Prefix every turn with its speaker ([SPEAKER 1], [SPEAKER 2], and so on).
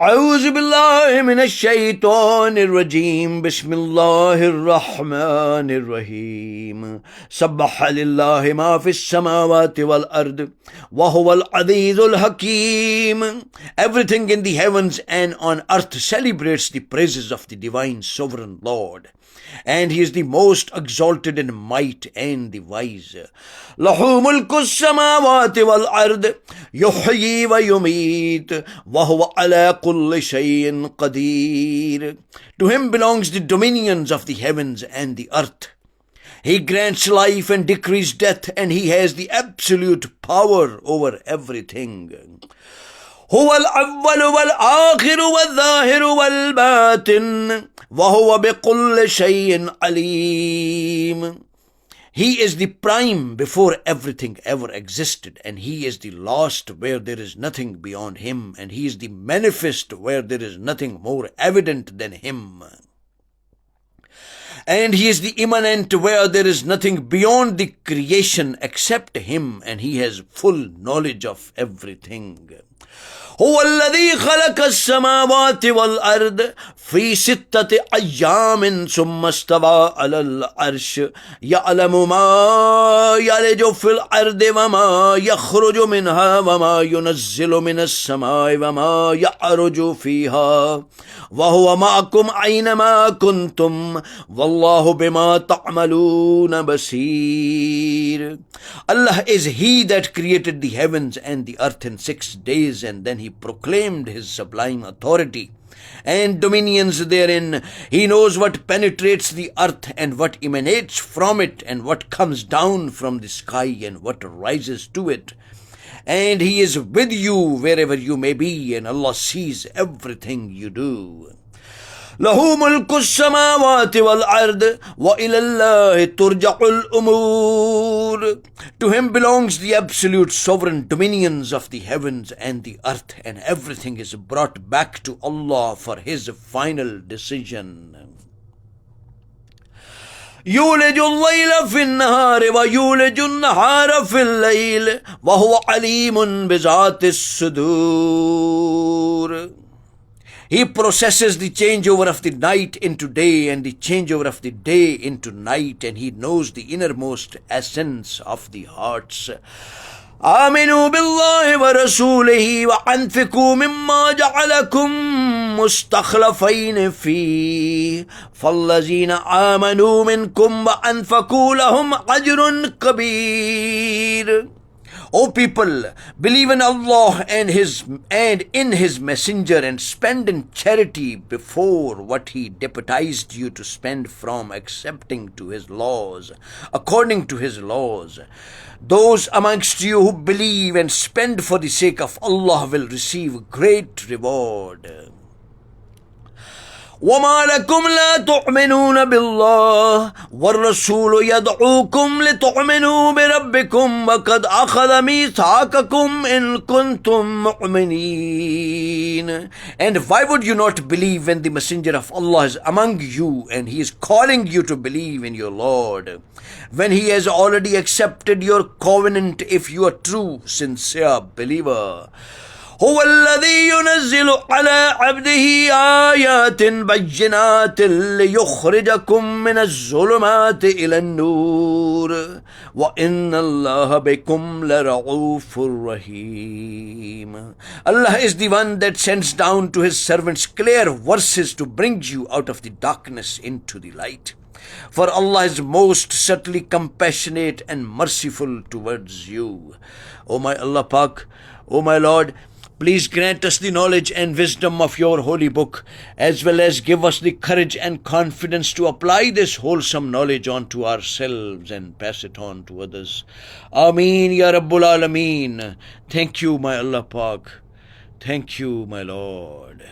[SPEAKER 1] أعوذ بالله من الشيطان الرجيم بسم الله الرحمن الرحيم سبح لله ما في السماوات والأرض وهو العزيز الحكيم. Everything in the heavens and on earth celebrates the praises of the divine sovereign Lord, and he is the most exalted in might and the wise. له ملك السماوات والأرض يحيي ويميت وهو على كل شيء قدير. To him belongs the dominions of the heavens and the earth. He grants life and decrees death, and he has the absolute power over everything. هو الأول والآخر والظاهر والباطن وهو بكل شيء عليم. He is the prime before everything ever existed, and he is the last where there is nothing beyond him, and he is the manifest where there is nothing more evident than him. And he is the immanent where there is nothing beyond the creation except him, and he has full knowledge of everything. هو الذي خلق السماوات والأرض في 6 أيام ثم استوى على العرش يعلم ما يلج في الأرض وما يخرج منها وما ينزل من السماء وما يعرج فيها وهو معكم أينما كنتم والله بما تعملون بصير. Allah is he that created the heavens and the earth in 6 days, and then he proclaimed his sublime authority and dominions therein. He knows what penetrates the earth and what emanates from it, and what comes down from the sky and what rises to it. And he is with you wherever you may be, and Allah sees everything you do. له ملك السماوات والأرض وإلى الله ترجع الأمور. To him belongs the absolute sovereign dominions of the heavens and the earth, and everything is brought back to Allah for his final decision. يولج الليل في النهار ويولج النهار في الليل وهو عليم بذات الصدور. He processes the changeover of the night into day and the changeover of the day into night, and he knows the innermost essence of the hearts. آمنوا بالله ورسوله وأنفقوا مما جعلكم مستخلفين فيه فالذين آمنوا منكم وأنفقوا لهم أجر كبير. O people, believe in Allah and in His Messenger, and spend in charity before what He deputized you to spend from, accepting to His laws, according to His laws. Those amongst you who believe and spend for the sake of Allah will receive great reward. وما لكم لا تؤمنون بالله والرسول يدعوكم لتؤمنوا بربكم وقد أخذ ميثاقكم إن كنتم مؤمنين. And why would you not believe when the messenger of Allah is among you, and he is calling you to believe in your Lord, when he has already accepted your covenant if you are true, sincere believer. هو الذي ينزل على عبده آيات بينات ليخرجكم من الظلمات إلى النور وإن الله بكم لرؤوف رحيم. Allah is the one that sends down to his servants clear verses to bring you out of the darkness into the light. For Allah is most certainly compassionate and merciful towards you. O my Allah Pak, O my Lord, please grant us the knowledge and wisdom of your holy book, as well as give us the courage and confidence to apply this wholesome knowledge onto ourselves and pass it on to others. Ameen Ya Rabbul Alameen. Thank you, my Allah Pak. Thank you, my Lord.